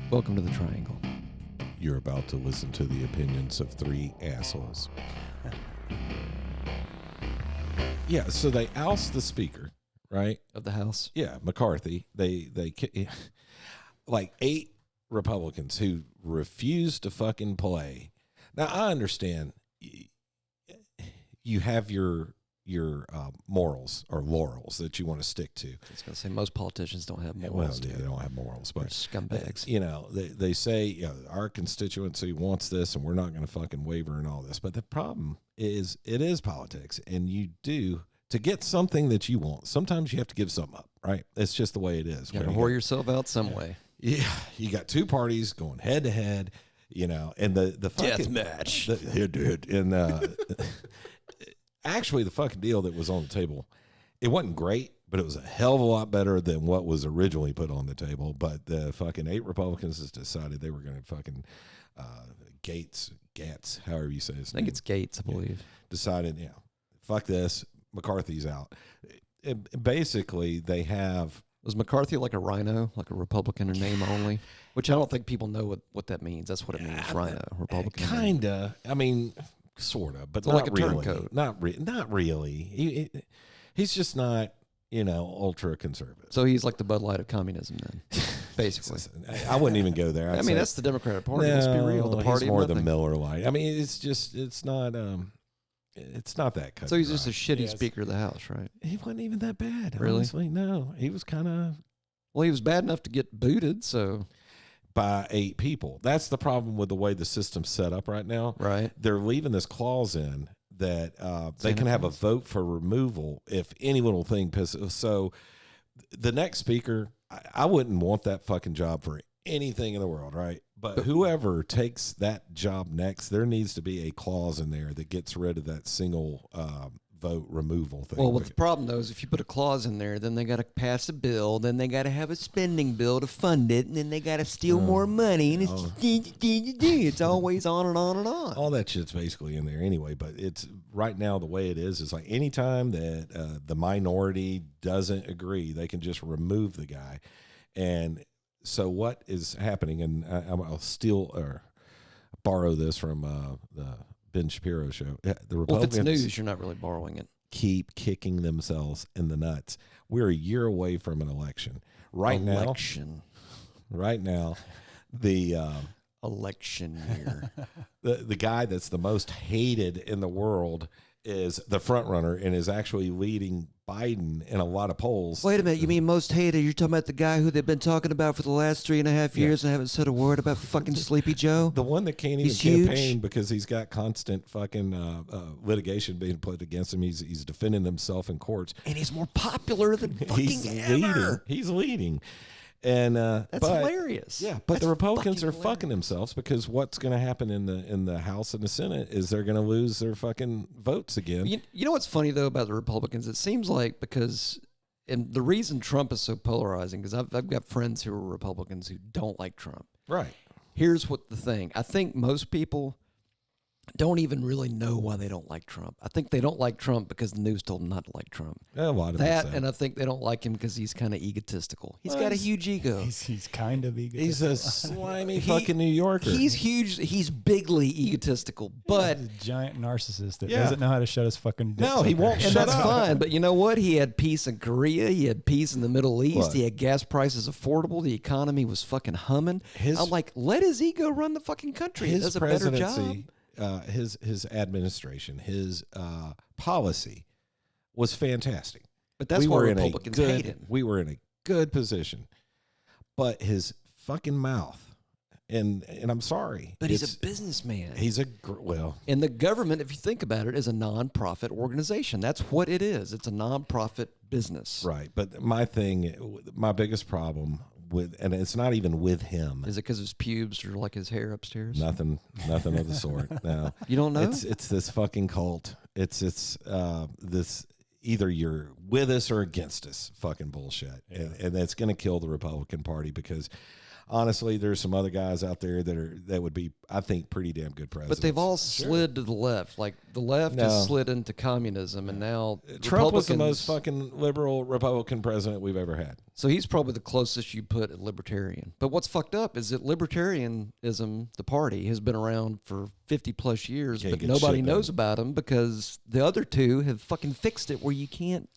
Welcome to the Triangle. You're about to listen to the opinions of three assholes. Yeah, so they oust the speaker, right? Of the House. Yeah, McCarthy. They like 8 Republicans who refuse to fucking play. Now I understand you have your morals or laurels that you want to stick to. I was going to say most politicians don't have morals. Well, yeah, they don't have morals, but scumbags. You know, they say our constituency wants this, and we're not going to fucking waver and all this. But the problem is, it is politics, and you do to get something that you want. Sometimes you have to give something up, right? It's just the way it is. You got to whore yourself out some way. Yeah, you got 2 parties going head to head, you know, and the fucking death match. Dude, and actually, the fucking deal that was on the table, it wasn't great, but it was a hell of a lot better than what was originally put on the table. But the fucking 8 Republicans has decided they were going to fucking Gates, however you say his name. I think it's Gates, I believe. Decided, fuck this, McCarthy's out. Basically, they have... Was McCarthy like a rhino, like a Republican in name only? Which I don't think people know what that means. That's what it means, rhino, Republican. Kinda. I mean... Sort of, but so not like a really. turncoat. Not really. He's just not, ultra conservative. So he's like the Bud Light of communism, then, basically. I wouldn't even go there. I mean, that's the Democratic Party. Let's be real. The party he's more of the nothing. Miller Lite. I mean, it's not that cut. So he's just a shitty Speaker of the House, right? He wasn't even that bad. Really? Honestly, no. He was kind of. Well, he was bad enough to get booted, so. By 8 people. That's the problem with the way the system's set up right now. Right. They're leaving this clause in that they can have a vote for removal if any little thing pisses. So the next speaker, I wouldn't want that fucking job for anything in the world, right? But whoever takes that job next, there needs to be a clause in there that gets rid of that single vote removal thing. Well, the problem, though, is if you put a clause in there, then they got to pass a bill, then they got to have a spending bill to fund it, and then they got to steal more money, and it's always on and on and on. All that shit's basically in there anyway, but it's right now the way it is like anytime that the minority doesn't agree, they can just remove the guy. And so what is happening, and I'll steal or borrow this from the Ben Shapiro show. The Republicans, well, if it's news, you're not really borrowing it. Keep kicking themselves in the nuts. We're a year away from an election. Right now, the election year. the guy that's the most hated in the world is the front runner and is actually leading Biden in a lot of polls. Wait a minute, you mean most hated? You're talking about the guy who they've been talking about for the last 3.5 years and haven't said a word about fucking Sleepy Joe? The one that can't even campaign because he's got constant fucking litigation being put against him. He's defending himself in courts. And he's more popular than fucking ever. He's leading. And that's hilarious. Yeah, but the Republicans are fucking themselves because what's going to happen in the House and the Senate is they're going to lose their fucking votes again. You know what's funny though about the Republicans? It seems like and the reason Trump is so polarizing because I've got friends who are Republicans who don't like Trump. Right. Here's what the thing. I think most people don't even really know why they don't like Trump. I think they don't like Trump because the news told them not to like Trump. A lot of that, and I think they don't like him because he's kind of egotistical. He's got a huge ego. He's kind of egotistical. He's a slimy fucking New Yorker. He's huge. He's bigly egotistical, but he's a giant narcissist that doesn't know how to shut his fucking dick. No, he won't and shut that's up. fine. But you know what? He had peace in Korea. He had peace in the Middle East. What? He had gas prices affordable. The economy was fucking humming. I'm like, let his ego run the fucking country. He does a better job. His administration, his policy was fantastic. But that's why Republicans hate him. We were in a good position. But his fucking mouth, and I'm sorry. But he's a businessman. He's and the government, if you think about it, is a non-profit organization. That's what it is. It's a non-profit business. Right. But my biggest problem and it's not even with him. Is it because his pubes or like his hair upstairs? Nothing of the sort. No. You don't know? It's this fucking cult. It's this either you're with us or against us fucking bullshit. Yeah. And that's going to kill the Republican Party because honestly, there's some other guys out there that would be, I think, pretty damn good presidents. But they've all slid to the left. Like the left has slid into communism, and now Trump was the most fucking liberal Republican president we've ever had. So he's probably the closest you put at libertarian. But what's fucked up is that libertarianism, the party, has been around for 50 plus years, but nobody knows about him because the other two have fucking fixed it where you can't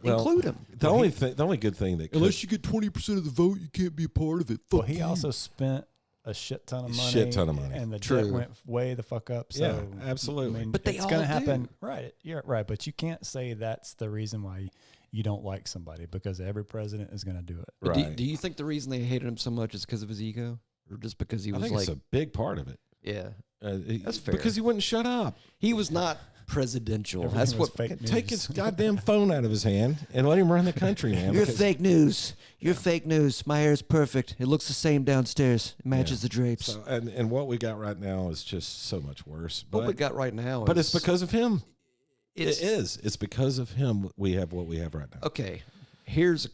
include him. The only good thing that unless you get 20% of the vote, you can't be a part of it. Well, he also spent a shit ton of money. And the debt went way the fuck up. So, yeah, absolutely. I mean, but it's going to happen. Right. You're right. But you can't say that's the reason why you don't like somebody, because every president is going to do it. Right. Do you think the reason they hated him so much is because of his ego, or just because he was I think it's a big part of it. Yeah, that's fair. Because he wouldn't shut up. He was not presidential. That's what. Take his goddamn phone out of his hand and let him run the country, man. You're fake news. You're fake news. My hair is perfect. It looks the same downstairs. It matches the drapes. So, and what we got right now is just so much worse. What we got right now, but it's because of him. It is. It's because of him we have what we have right now. Okay, here's.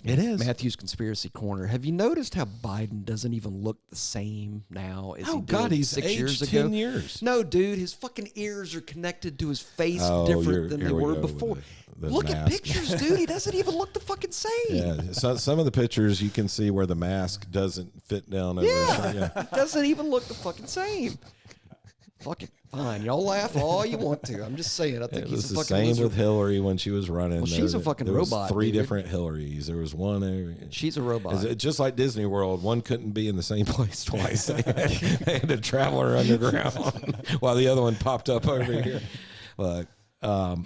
It is Matthew's conspiracy corner. Have you noticed how Biden doesn't even look the same now as he did he's 6 aged years ago? 10 years. No, dude, his fucking ears are connected to his face different than they were before. Look at pictures, dude. He doesn't even look the fucking same. Yeah, so some of the pictures you can see where the mask doesn't fit down over it doesn't even look the fucking same. Fucking fine. Y'all laugh all you want to. I'm just saying. I think he's a fucking same lizard. with Hillary when she was running. Well, she's a fucking robot. Three different Hillarys. There was one. She's a robot. Just like Disney World, one couldn't be in the same place twice. They had to travel her underground while the other one popped up over here. But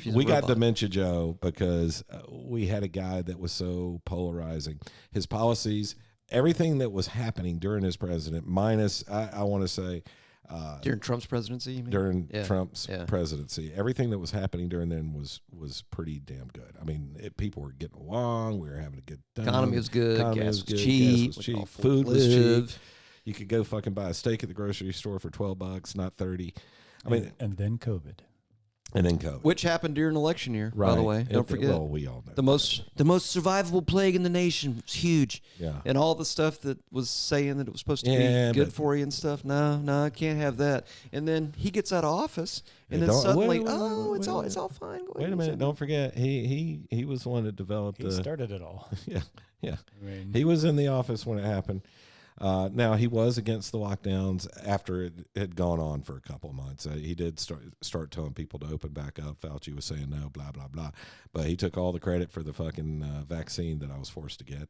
we got Dementia Joe because we had a guy that was so polarizing. His policies, everything that was happening during his president, minus, I want to say, during Trump's presidency, you mean? During Trump's presidency, everything that was happening during then was pretty damn good. I mean, people were getting along. We were having a good time. Economy was good. Gas was cheap. Food was cheap. You could go fucking buy a steak at the grocery store for $12, not $30. I mean, and then COVID. And then COVID, which happened during election year, by the way. Don't forget. Well, we all know the most survivable plague in the nation. It's huge. Yeah. And all the stuff that was saying that it was supposed to be good for you and stuff. No, I can't have that. And then he gets out of office, and then suddenly, it's all fine. Wait a minute! Don't forget, he was the one that developed. He started it all. Yeah. I mean, he was in the office when it happened. Now, he was against the lockdowns after it had gone on for a couple of months. He did start telling people to open back up. Fauci was saying no, blah, blah, blah. But he took all the credit for the fucking vaccine that I was forced to get.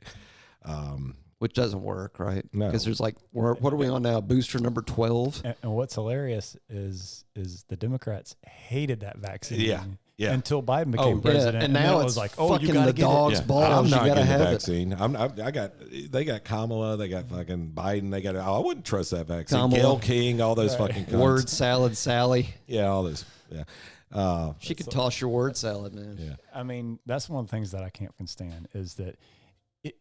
Which doesn't work, right? No. Because there's what are we on now? Booster number 12? And what's hilarious is the Democrats hated that vaccine. Yeah. Until Biden became president, and now it was like, you got to get dog's balls. I'm not you gotta getting have the vaccine. They got Kamala, they got fucking Biden, they got. I wouldn't trust that vaccine. Kamala. Gail King, all those fucking cunts. Word salad, Sally. Yeah, all those. Yeah. She could toss your word salad, man. Yeah. I mean, that's one of the things that I can't stand is that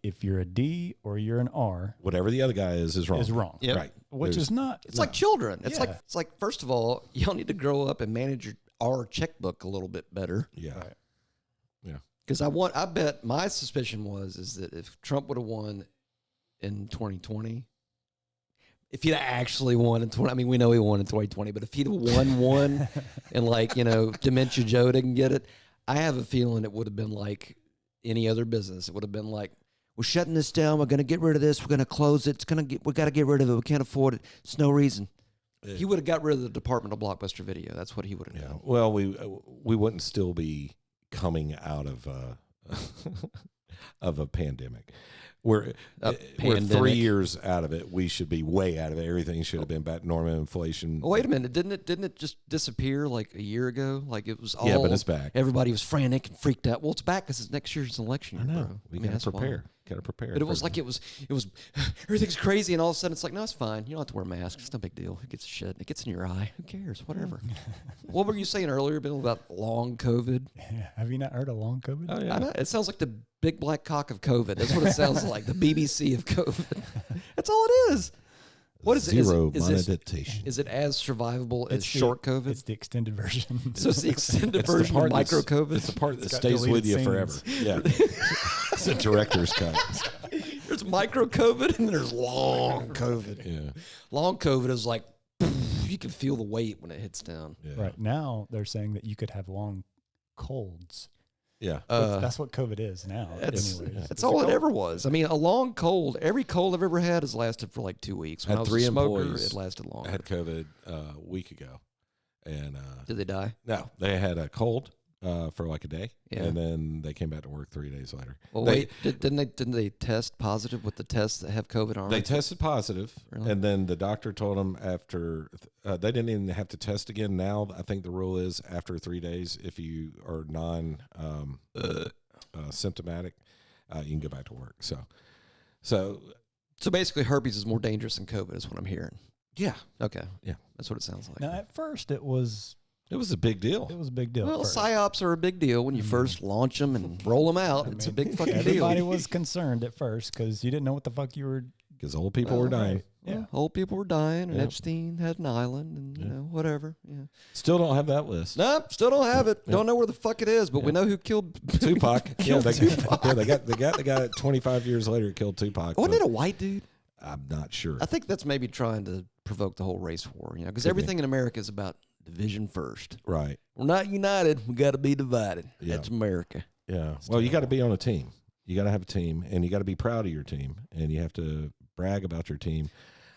if you're a D or you're an R, whatever the other guy is wrong. Is wrong. Yep. Right. Which is not. It's like children. It's like first of all, y'all need to grow up and manage your R checkbook a little bit better. Yeah. Right. Yeah. Because I bet my suspicion is that if Trump would have won in 2020, if he'd actually won in 20, I mean, we know he won in 2020, but if he'd have won one and Dementia Joe didn't get it, I have a feeling it would have been like any other business. It would have been like, we're shutting this down. We're going to get rid of this. We're going to close it. We got to get rid of it. We can't afford it. It's no reason. He would have got rid of the Department of Blockbuster Video. That's what he would have done. Well, we wouldn't still be coming out of of a pandemic. We're 3 years out of it. We should be way out of it. Everything should have been back to normal. Inflation. Well, wait a minute. Didn't it just disappear like a year ago? Like it was all. Yeah, but it's back. Everybody was frantic and freaked out. Well, it's back because it's next year's election year, bro. We got to prepare. Got to prepare. But it was like it was everything's crazy, and all of a sudden it's like, no, it's fine. You don't have to wear masks. It's no big deal. Who gives a shit? It gets in your eye. Who cares? Whatever. What were you saying earlier, Bill, about long COVID? Have you not heard of long COVID? Oh, yeah. I know. It sounds like the big black cock of COVID. That's what it sounds like. The BBC of COVID. That's all it is. What is Zero it? monetization. Is it as survivable as short COVID? It's the extended version. So it's the extended version of micro COVID. It's the part that stays with you forever. Yeah. It's a director's cut. There's micro COVID and there's long COVID. Yeah. Long COVID is like, you can feel the weight when it hits down. Yeah. Right now, they're saying that you could have long colds. Yeah. That's what COVID is now. That's, anyways. that's all it ever was. I mean, a long cold, every cold I've ever had has lasted for like 2 weeks. When Had I was 3 a smoker, employees it lasted longer. I had COVID a week ago. And Did they die? no, they had a cold for like a day. Yeah. And then they came back to work 3 days later. Well, They- wait, didn't they test positive with the tests that have COVID on They it? tested positive, Really? and then the doctor told them after they didn't even have to test again. Now I think the rule is after 3 days, if you are symptomatic, you can go back to work. So So basically, herpes is more dangerous than COVID, is what I'm hearing. yeah, Okay. Yeah. That's what it sounds like. Now, at first, it was it was a big deal. a big deal. Well, at first. psyops are a big deal when you first launch them and roll them out. It's a big fucking Everybody deal. was concerned at first because you didn't know what the fuck you were. Because old people were dying. Yeah. Yeah. Old people were dying, and Yeah. Epstein had an island, and you know, whatever. Yeah. Still don't have that list. Nope, still don't have it. Don't know where the fuck it is, but we know who killed Tupac. yeah, killed they, Tupac. yeah, they got the guy 25 years later killed Tupac. Wasn't but it a white dude? I'm not sure. I think that's maybe trying to provoke the whole race war, you know, because Could be. everything in America is about division first. Right. We're not united. We got to be divided. Yeah. That's America. Yeah. Well, you got to be on a team. You got to have a team, and you got to be proud of your team, and you have to brag about your team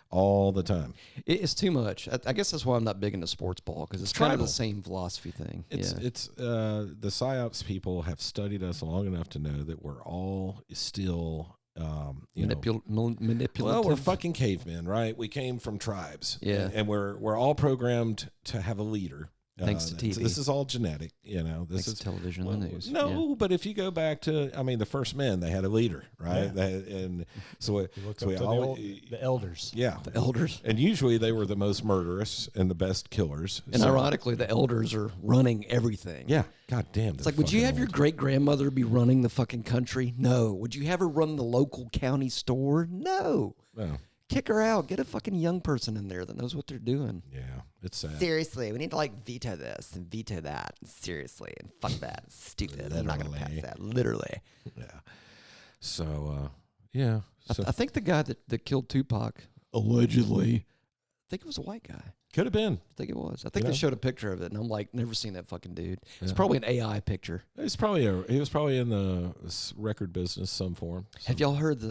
all the time. It's too much. I guess that's why I'm not big into sports ball, because it's kind of tribal. the same philosophy thing. It's the psyops people have studied us long enough to know that we're all still Manipulative. well, we're fucking cavemen, right? We came from tribes, Yeah. and we're all programmed to have a leader. Thanks to TV. This is all genetic, you know. This Thanks is to television and the news. No, but if you go back to, I mean, the first men, they had a leader, right? Yeah. And so, You look so up we to always, the elders. yeah, The elders. and usually they were the most murderous and the best killers. And So- ironically, the elders are running everything. yeah, god damn. It's like, would you have your great grandmother be running the fucking country? No. Would you have her run the local county store? No. No. Kick her out. Get a fucking young person in there that knows what they're doing. Yeah, it's sad. Seriously, we need to like veto this and veto that. Seriously, and fuck that. It's stupid. I'm not gonna pass Literally. that. Literally. Yeah. So, yeah. So I think the guy that killed Tupac, allegedly, I think it was a white guy. could have been. I think it was. I think You they know? showed a picture of it, and I'm like, never seen that fucking dude. It's Yeah. probably an AI picture. He was probably in the record business some form. Have y'all heard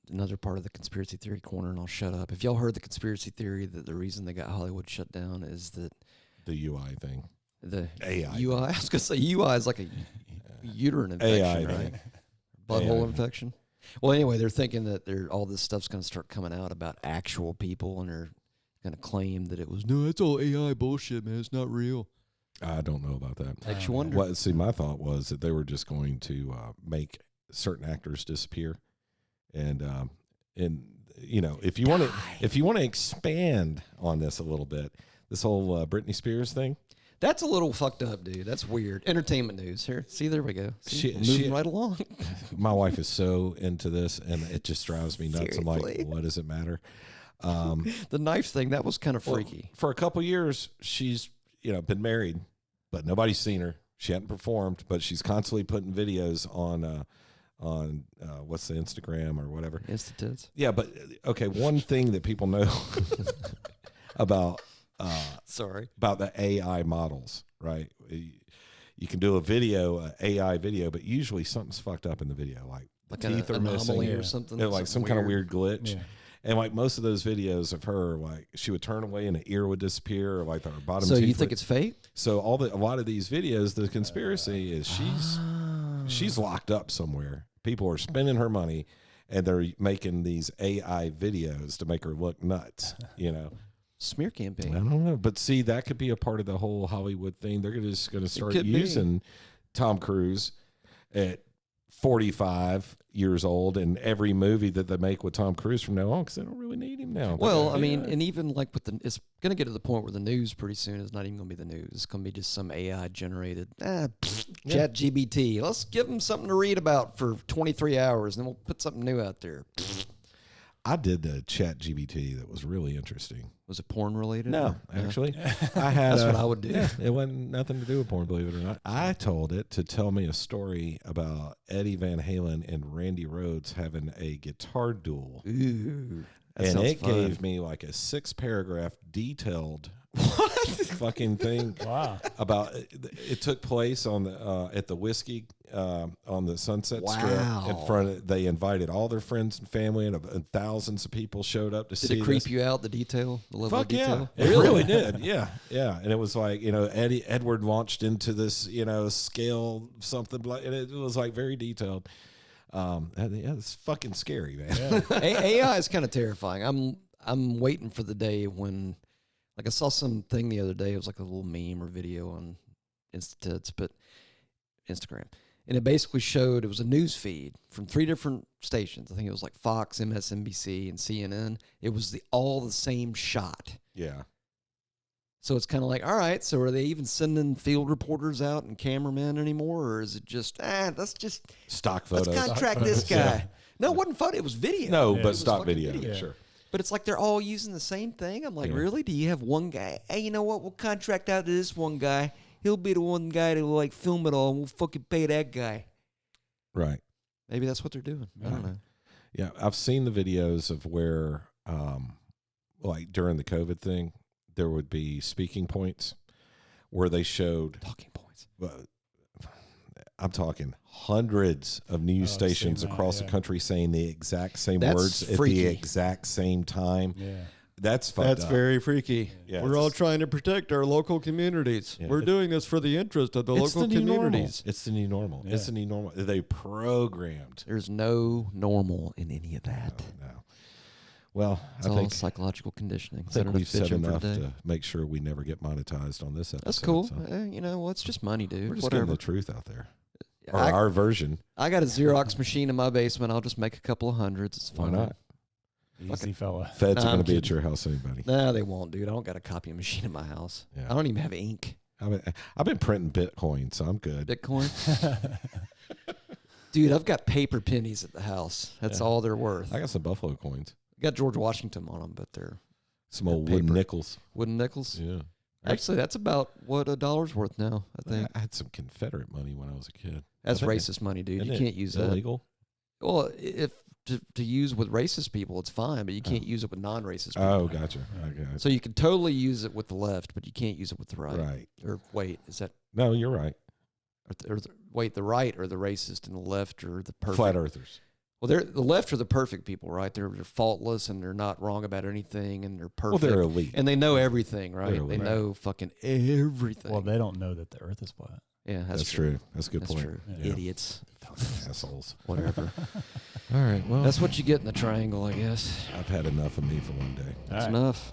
another part of the conspiracy theory corner, and I'll shut up. Have y'all heard the conspiracy theory that the reason they got Hollywood shut down is that The UI thing. the AI. UI, I was going to say UI is like a uterine infection, AI right? thing. Butthole AI. infection. Well, anyway, they're thinking that all this stuff's going to start coming out about actual people, and they're going to claim that it was, no, it's all AI bullshit, man. It's not real. I don't know about that. Makes you wonder. Well, see, my thought was that they were just going to make certain actors disappear, and you know, if you want to expand on this a little bit, this whole Britney Spears thing. That's a little fucked up, dude. That's weird. Entertainment news here. See, there we go. See, moving right along. My wife is so into this, and it just drives me nuts. I'm Seriously? like, what does it matter? The knife thing, that was kind of Well, freaky. for a couple years, she's been married, but nobody's seen her. She hadn't performed, but she's constantly putting videos on what's the Instagram or whatever. Institutes. Yeah, but okay, one thing that people know about Sorry. about the AI models, right? You can do a AI video, but usually something's fucked up in the video, like Like teeth an are missing, anomaly Yeah. or something. like some kind of weird glitch. Yeah. And like most of those videos of her, like she would turn away and the ear would disappear, or like her bottom. So teeth you think would- it's fake? So a lot of these videos, the conspiracy is she's locked up somewhere. People are spending her money, and they're making these AI videos to make her look nuts. You know, Smear I campaign. don't know, but see, that could be a part of the whole Hollywood thing. They're just going to start could be. using Tom Cruise at 45 years old in every movie that they make with Tom Cruise from now on, because they don't really need him now. Well, I Yeah. mean, and even like with it's going to get to the point where the news pretty soon is not even going to be the news. It's going to be just some AI generated Chat GBT. Let's give them something to read about for 23 hours, and then we'll put something new out there. I did the chat GBT that was really interesting. Was it porn related? No, or- actually, I had That's what I would do. Yeah, it wasn't nothing to do with porn, believe it or not. I told it to tell me a story about Eddie Van Halen and Randy Rhoads having a guitar duel. Ooh, that And sounds it fun. gave me like a 6-paragraph detailed fucking thing Wow. about it took place on the at the whiskey on the Sunset Strip Wow. in front of, they invited all their friends and family, and thousands of people showed up to Did see it creep this. you out, the detail, the level Fuck of detail? yeah, it really did. Yeah, yeah, and it was like, you know, Edward launched into this, you know, scale something like, and it was like very detailed. Yeah, it's fucking scary, man. Yeah. AI is kind of terrifying. I'm waiting for the day when, like, I saw something the other day. It was like a little meme or video on Instagram, and it basically showed, it was a news feed from 3 different stations. I think it was like Fox, MSNBC, and CNN. It was all the same shot. Yeah, So it's kind of like, all right, so are they even sending field reporters out and cameramen anymore, or is it just, let's just stock let's photos. contract this guy? Yeah. No, it wasn't photo. It was video. No, Yeah. but It was stock fucking video, video. sure. But it's like they're all using the same thing. I'm like, Yeah. really? Do you have one guy? Hey, you know what? We'll contract out to this one guy. He'll be the one guy to like film it all, and we'll fucking pay that guy. Right. Maybe that's what they're doing. I don't know. Yeah, I've seen the videos of where, like during the COVID thing, there would be speaking points where they showed, Talking points. I'm talking hundreds of news Oh, I've seen stations that, across the yeah. country saying the exact same That's words at freaky. the exact same time. Yeah. That's fucked up. very freaky. Yeah, We're it's all just- trying to protect our local communities. Yeah. We're doing this for the interest of the It's local the new normal. communities. It's the new normal. Yeah. It's the new normal. They programmed. There's no normal in any of that. No. Well, It's I all think psychological conditioning. I think Instead of we've said bitching for enough today. to make sure we never get monetized on this episode. That's cool. so You know, well, it's just money, dude. we're just Whatever. getting the truth out there. Or I, our version. I got a Xerox machine in my basement. I'll just make a couple of hundreds. It's Why fine. not? Easy fella. Feds Nah, are going I'm to be at kidding. your house, anybody. No, they won't, dude. I don't got a copy machine in my house. Yeah. I don't even have ink. I've been printing Bitcoin, so I'm good. Bitcoin. Dude, I've got paper pennies at the house. That's Yeah. all they're worth. I got some Buffalo coins, Got George Washington on them, but they're some old paper. wooden nickels. wooden nickels. Yeah. Actually, that's about what $1's worth now, I think. I had some Confederate money when I was a kid. That's I think racist money, dude. Isn't You it can't use that. illegal? Well, if to use with racist people, it's fine, but you can't use it with non-racist people. Oh, gotcha. Okay. So you can totally use it with the left, but you can't use it with the right. Right. Or wait, is that No, you're right. wait, the right or the racist and the left or the perfect? Flat earthers. Well, the left are the perfect people, right? They're faultless and they're not wrong about anything and they're Well, perfect. they're elite. and they know everything, right? They're They elite. know fucking everything. Well, they don't know that the Earth is flat. yeah, That's true. That's a good That's point. true. Yeah. Idiots. Assholes. Whatever. All right. Well, That's what you get in the triangle, I guess. I've had enough of me for one day. That's All right. enough.